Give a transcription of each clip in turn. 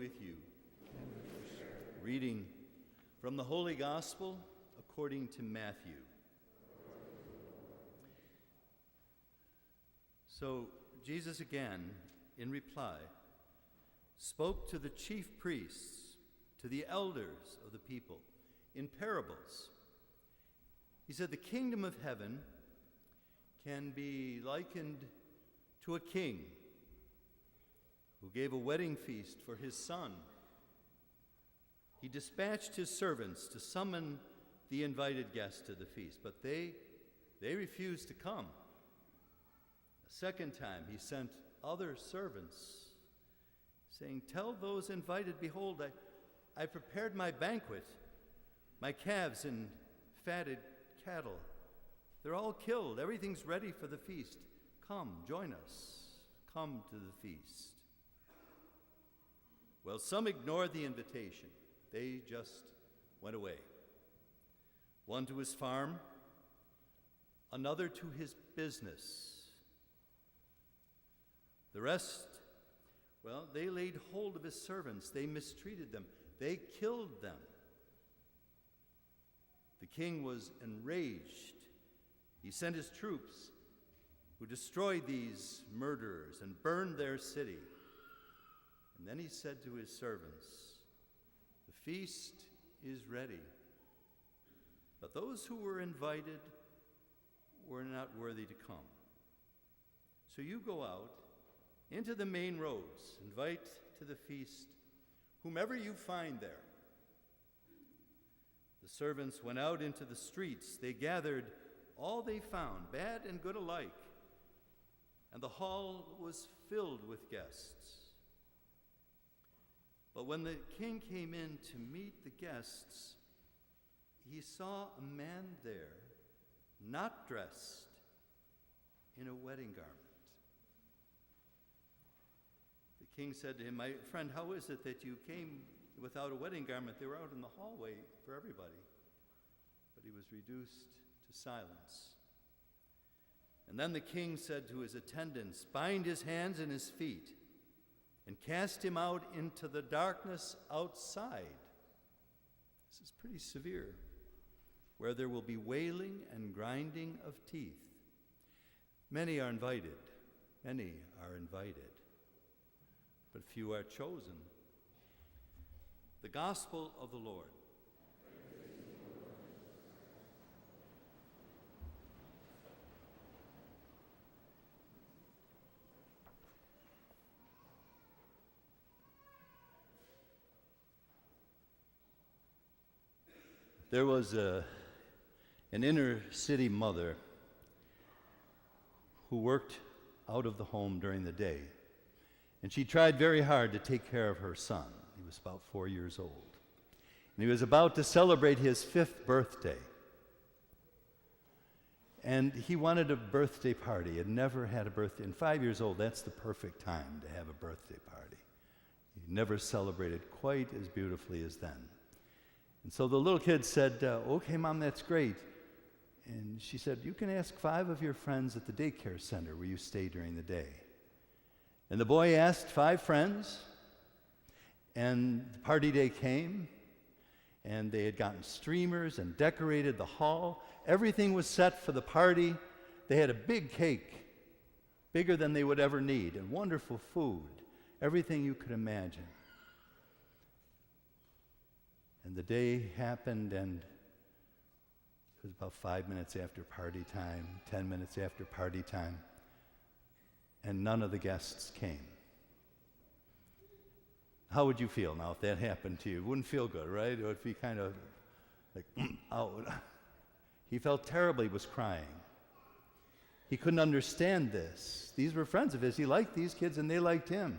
with you. Reading from the Holy Gospel according to Matthew. So Jesus again, in reply, spoke to the chief priests, to the elders of the people, in parables. He said, "The kingdom of heaven can be likened to a king who gave a wedding feast for his son. He dispatched his servants to summon the invited guests to the feast, but they refused to come. A second time he sent other servants, saying, 'Tell those invited, behold, I prepared my banquet, my calves and fatted cattle. They're all killed. Everything's ready for the feast. Come, join us. Come to the feast.' Well, some ignored the invitation. They just went away. One to his farm, another to his business. The rest, well, they laid hold of his servants. They mistreated them. They killed them. The king was enraged. He sent his troops, who destroyed these murderers and burned their city. And then he said to his servants, 'The feast is ready, but those who were invited were not worthy to come. So you go out into the main roads, invite to the feast whomever you find there.' The servants went out into the streets. They gathered all they found, bad and good alike, and the hall was filled with guests. But when the king came in to meet the guests, he saw a man there, not dressed in a wedding garment. The king said to him, 'My friend, how is it that you came without a wedding garment?' They were out in the hallway for everybody." But he was reduced to silence. And then the king said to his attendants, "Bind his hands and his feet, and cast him out into the darkness outside." This is pretty severe. "Where there will be wailing and grinding of teeth. Many are invited, but few are chosen." The Gospel of the Lord. There was an inner city mother who worked out of the home during the day, and she tried very hard to take care of her son. He was about 4 years old, and he was about to celebrate his 5th birthday. And he wanted a birthday party. He had never had a birthday. And 5 years old, that's the perfect time to have a birthday party. He never celebrated quite as beautifully as then. And so the little kid said, "Okay, Mom, that's great." And she said, "You can ask 5 of your friends at the daycare center where you stay during the day." And the boy asked 5 friends, and the party day came, and they had gotten streamers and decorated the hall. Everything was set for the party. They had a big cake, bigger than they would ever need, and wonderful food, everything you could imagine. And the day happened, and it was about 5 minutes after party time, 10 minutes after party time, and none of the guests came. How would you feel now if that happened to you? It wouldn't feel good, right? It would be kind of like, out. He felt terribly, was crying. He couldn't understand this. These were friends of his. He liked these kids, and they liked him.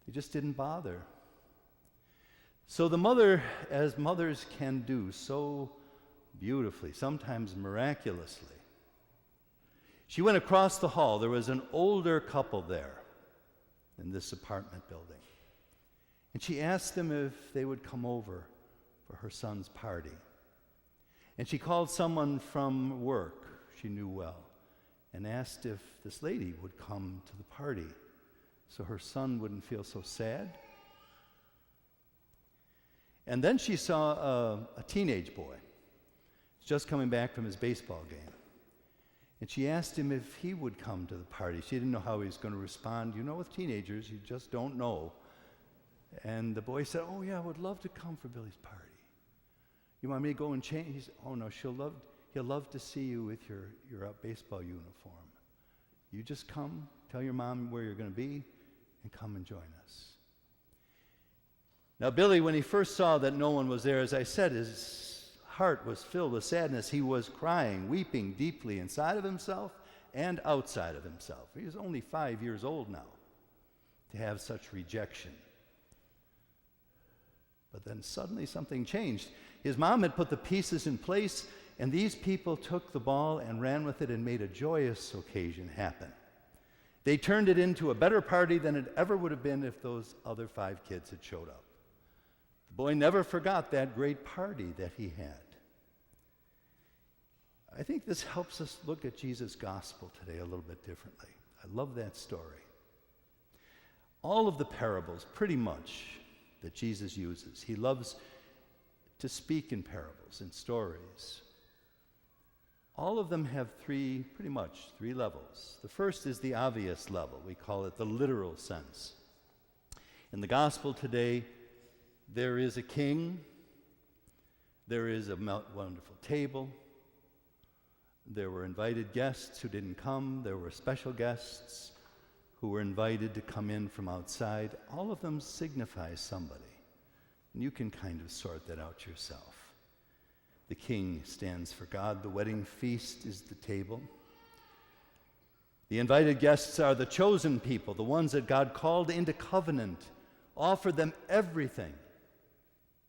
They just didn't bother. So the mother, as mothers can do so beautifully, sometimes miraculously, she went across the hall. There was an older couple there in this apartment building. And she asked them if they would come over for her son's party. And she called someone from work she knew well and asked if this lady would come to the party so her son wouldn't feel so sad And then she saw a teenage boy just coming back from his baseball game. And she asked him if he would come to the party. She didn't know how he was going to respond. You know, with teenagers, you just don't know. And the boy said, "Oh, yeah, I would love to come for Billy's party. You want me to go and change?" He said, "Oh, no, he'll love to see you with your baseball uniform. You just come, tell your mom where you're going to be, and come and join us." Now, Billy, when he first saw that no one was there, as I said, his heart was filled with sadness. He was crying, weeping deeply inside of himself and outside of himself. He was only 5 years old now to have such rejection. But then suddenly something changed. His mom had put the pieces in place, and these people took the ball and ran with it and made a joyous occasion happen. They turned it into a better party than it ever would have been if those other 5 kids had showed up. The boy never forgot that great party that he had. I think this helps us look at Jesus' gospel today a little bit differently. I love that story. All of the parables, pretty much, that Jesus uses, he loves to speak in parables, in stories. All of them have pretty much three levels. The first is the obvious level. We call it the literal sense. In the gospel today, there is a king, there is a wonderful table, there were invited guests who didn't come, there were special guests who were invited to come in from outside. All of them signify somebody, and you can kind of sort that out yourself. The king stands for God, the wedding feast is the table. The invited guests are the chosen people, the ones that God called into covenant, offered them everything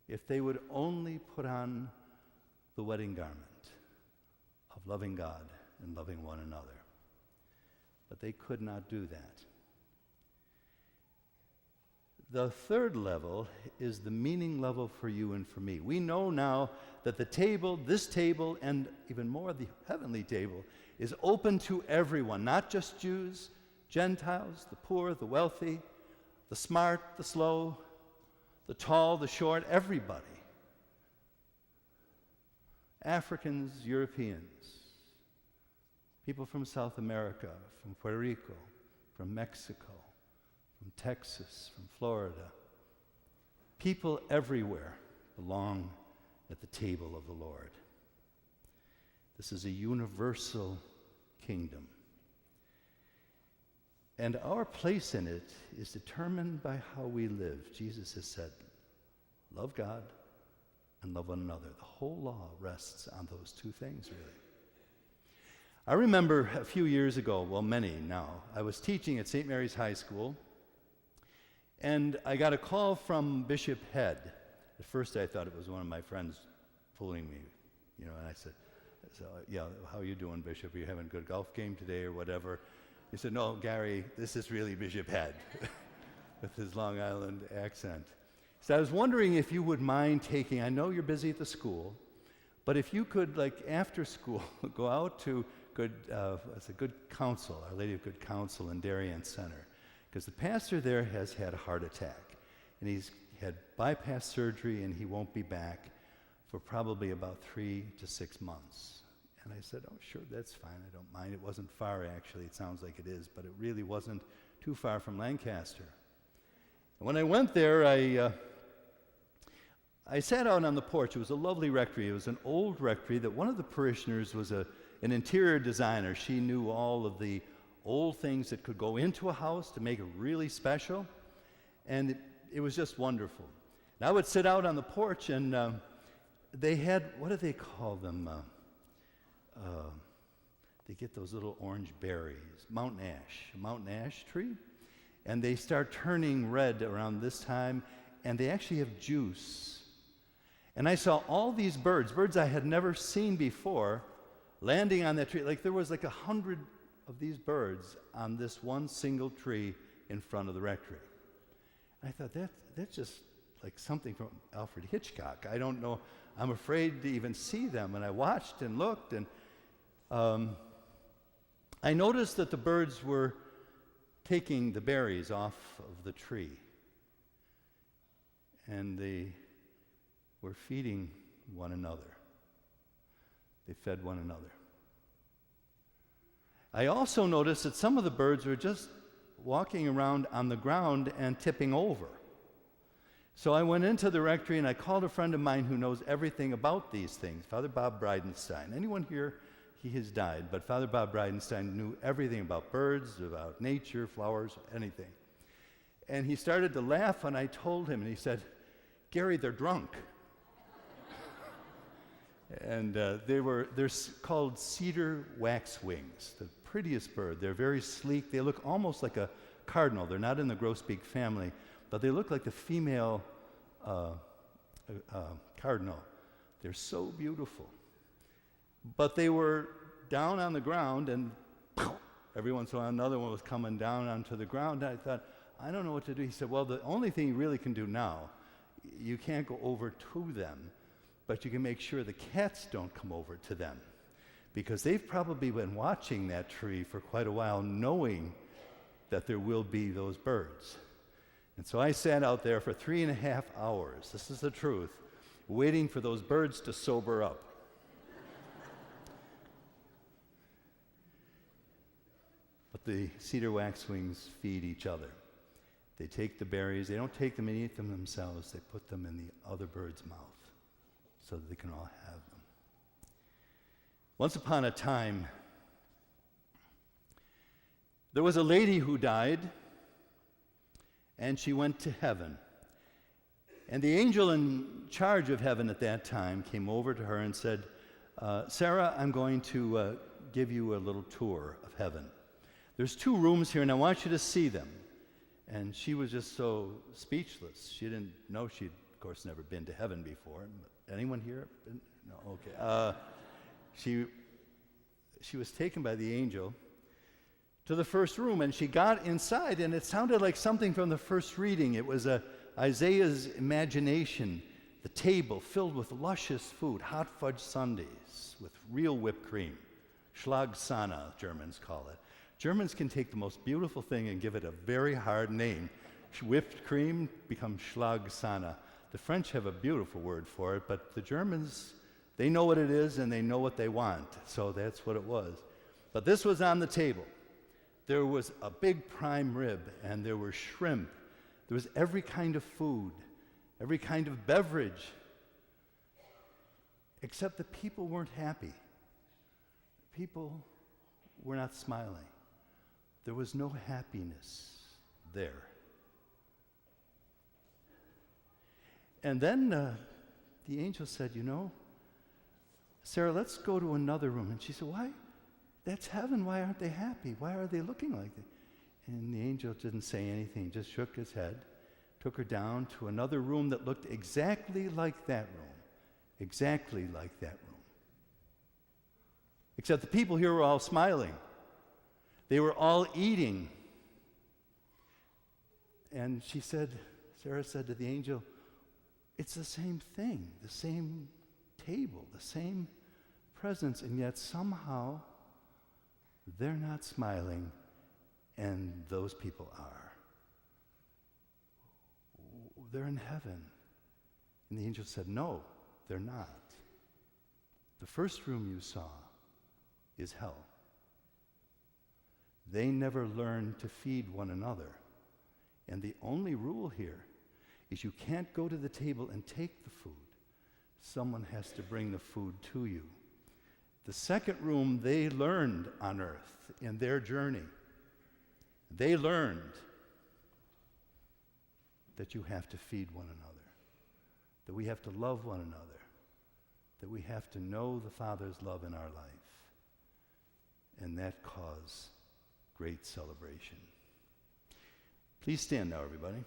if they would only put on the wedding garment of loving God and loving one another. But they could not do that. The third level is the meaning level for you and for me. We know now that the table, this table, and even more the heavenly table, is open to everyone, not just Jews, Gentiles, the poor, the wealthy, the smart, the slow, the tall, the short, everybody. Africans, Europeans, people from South America, from Puerto Rico, from Mexico, from Texas, from Florida. People everywhere belong at the table of the Lord. This is a universal kingdom. And our place in it is determined by how we live. Jesus has said, love God and love one another. The whole law rests on those two things, really. I remember a few years ago, well, many now, I was teaching at St. Mary's High School, and I got a call from Bishop Head. At first I thought it was one of my friends fooling me, and I said, yeah, how are you doing, Bishop? Are you having a good golf game today or whatever? He said, no, Gary, this is really Bishop Head, with his Long Island accent. He said, I was wondering if you would mind taking, I know you're busy at the school, but if you could, after school, go out to it's a Good Counsel, Our Lady of Good Counsel in Darien Center, because the pastor there has had a heart attack, and he's had bypass surgery, and he won't be back for probably about 3 to 6 months. And I said, oh, sure, that's fine, I don't mind. It wasn't far, actually. It sounds like it is, but it really wasn't too far from Lancaster. And when I went there, I sat out on the porch. It was a lovely rectory. It was an old rectory that one of the parishioners was an interior designer. She knew all of the old things that could go into a house to make it really special, and it was just wonderful. And I would sit out on the porch, and they had, what do they call them? They get those little orange berries, a mountain ash tree, and they start turning red around this time, and they actually have juice. And I saw all these birds I had never seen before, landing on that tree. There was 100 of these birds on this one single tree in front of the rectory. And I thought, that's just like something from Alfred Hitchcock. I don't know, I'm afraid to even see them. And I watched and looked, and I noticed that the birds were taking the berries off of the tree. And the were feeding one another. They fed one another. I also noticed that some of the birds were just walking around on the ground and tipping over. So I went into the rectory and I called a friend of mine who knows everything about these things, Father Bob Bridenstine. Anyone here? He has died, but Father Bob Bridenstine knew everything about birds, about nature, flowers, anything. And he started to laugh, and I told him, and he said, "Gary, they're drunk." And they're called cedar waxwings, the prettiest bird. They're very sleek. They look almost like a cardinal. They're not in the grosbeak family, but they look like the female cardinal. They're so beautiful. But they were down on the ground, and every once in a while another one was coming down onto the ground. And I thought, I don't know what to do. He said, well, the only thing you really can do now, you can't go over to them, but you can make sure the cats don't come over to them, because they've probably been watching that tree for quite a while, knowing that there will be those birds. And so I sat out there for 3.5 hours, this is the truth, waiting for those birds to sober up. But the cedar waxwings feed each other. They take the berries, they don't take them and eat them themselves, they put them in the other bird's mouth so that they can all have them. Once upon a time, there was a lady who died, and she went to heaven. And the angel in charge of heaven at that time came over to her and said, Sarah, I'm going to give you a little tour of heaven. There's 2 rooms here, and I want you to see them. And she was just so speechless. She didn't know. She'd, of course, never been to heaven before. Anyone here? No, okay. She was taken by the angel to the first room, and she got inside, and it sounded like something from the first reading. It was Isaiah's imagination, the table filled with luscious food, hot fudge sundaes with real whipped cream. Schlagsahne, Germans call it. Germans can take the most beautiful thing and give it a very hard name. Whipped cream becomes Schlagsahne. The French have a beautiful word for it, but the Germans, they know what it is and they know what they want. So that's what it was. But this was on the table. There was a big prime rib, and there were shrimp. There was every kind of food, every kind of beverage, except the people weren't happy. People were not smiling. There was no happiness there. And then the angel said, Sarah, let's go to another room. And she said, why? That's heaven. Why aren't they happy? Why are they looking like that? And the angel didn't say anything, just shook his head, took her down to another room that looked exactly like that room. Exactly like that room. Except the people here were all smiling. They were all eating. And Sarah said to the angel, it's the same thing, the same table, the same presence, and yet somehow they're not smiling and those people are. They're in heaven. And the angel said, no, they're not. The first room you saw is hell. They never learned to feed one another. And the only rule here is you can't go to the table and take the food. Someone has to bring the food to you. The second room they learned on earth in their journey. They learned that you have to feed one another, that we have to love one another, that we have to know the Father's love in our life. And that caused great celebration. Please stand now, everybody.